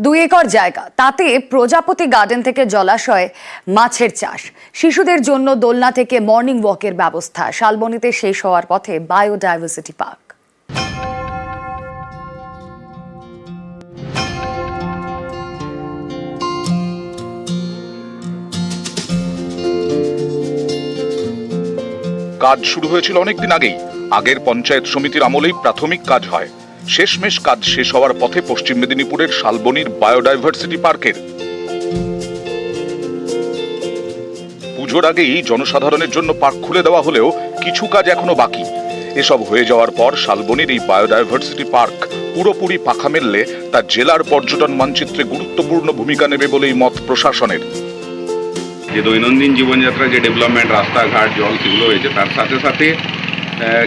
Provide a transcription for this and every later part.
2 acre জায়গা, তাতে প্রজাপতি গার্ডেন থেকে জলাশয়, মাছের চাষ, শিশুদের জন্য দোলনা থেকে মর্নিং ওয়াকের ব্যবস্থা। শালবনীতে শেষ হওয়ার পথে বায়োডাইভার্সিটি পার্ক। কাজ শুরু হয়েছিল অনেকদিন আগেই। আগের পঞ্চায়েত সমিতির আমলেই প্রাথমিক কাজ হয়। শেষমেশ কাজ শেষ হওয়ার পথে পশ্চিম মেদিনীপুরের শালবনীর বায়োডাইভার্সিটি পার্কের। পুজোর আগেই জনসাধারণের জন্য পার্ক খুলে দেওয়া হলেও কিছু কাজ এখনো বাকি। এসব হয়ে যাওয়ার পর শালবনীর এই বায়োডাইভার্সিটি পার্ক পুরোপুরি পাখা মেললে তা জেলার পর্যটন মানচিত্রে গুরুত্বপূর্ণ ভূমিকা নেবে বলেই মত প্রশাসনের। যে দৈনন্দিন জীবনযাত্রা যে ডেভেলপমেন্ট, রাস্তাঘাট, জল, সেগুলো হয়েছে, তার সাথে সাথে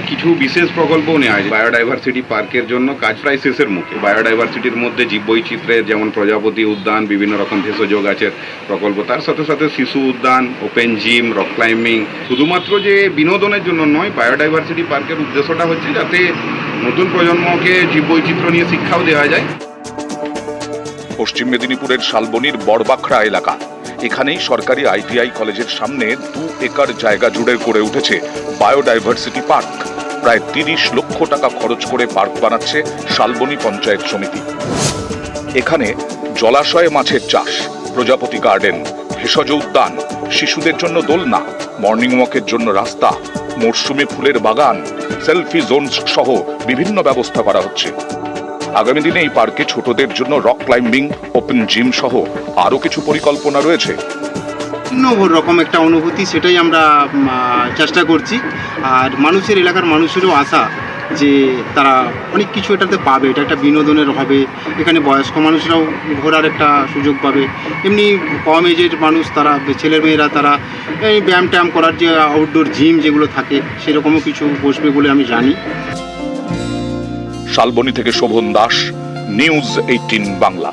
কিছু বিশেষ প্রকল্পও নেওয়া হয়েছে। বায়োডাইভার্সিটি পার্কের জন্য কাজ প্রায় শেষের মুখে। বায়োডাইভার্সিটির মধ্যে জীববৈচিত্র্যের যেমন প্রজাপতি উদ্যান, বিভিন্ন রকম ভেষজ গাছের প্রকল্প, তার সাথে সাথে শিশু উদ্যান, ওপেন জিম, রক ক্লাইম্বিং। শুধুমাত্র যে বিনোদনের জন্য নয়, বায়োডাইভার্সিটি পার্কের উদ্দেশ্যটা হচ্ছে যাতে নতুন প্রজন্মকে জীববৈচিত্র্য নিয়ে শিক্ষাও দেওয়া যায়। পশ্চিম মেদিনীপুরের শালবনীর বড়বাখরা এলাকা। এখানেই সরকারি ITI কলেজের সামনে 2 একর জায়গা জুড়ে গড়ে উঠেছে বায়োডাইভার্সিটি পার্ক। প্রায় 30 লক্ষ টাকা খরচ করে পার্ক বানাচ্ছে শালবনী পঞ্চায়েত সমিতি। এখানে জলাশয়ে মাছের চাষ, প্রজাপতি গার্ডেন, ভেষজ উদ্যান, শিশুদের জন্য দোলনা, মর্নিং ওয়াকের জন্য রাস্তা, মরশুমে ফুলের বাগান, সেলফি জোন সহ বিভিন্ন ব্যবস্থা করা হচ্ছে। আগামী দিনে এই পার্কে ছোটদের জন্য রক ক্লাইম্বিং, ওপেন জিম সহ আরো কিছু পরিকল্পনা রয়েছে। রকম একটা অনুভূতি, সেটাই আমরা চেষ্টা করছি। আর এলাকার মানুষেরও আশা যে তারা অনেক কিছু এটাতে পাবে। এটা একটা বিনোদনের হবে, এখানে বয়স্ক মানুষরাও ঘোরার একটা সুযোগ পাবে। এমনি কম এজের মানুষ, তারা ছেলেমেয়েরা, তারা এই ব্যায়াম ট্যায়াম করার যে আউটডোর জিম যেগুলো থাকে, সেরকমও কিছু বসবে বলে আমি জানি। শালবনী থেকে শোভন দাস, নিউজ 18 বাংলা।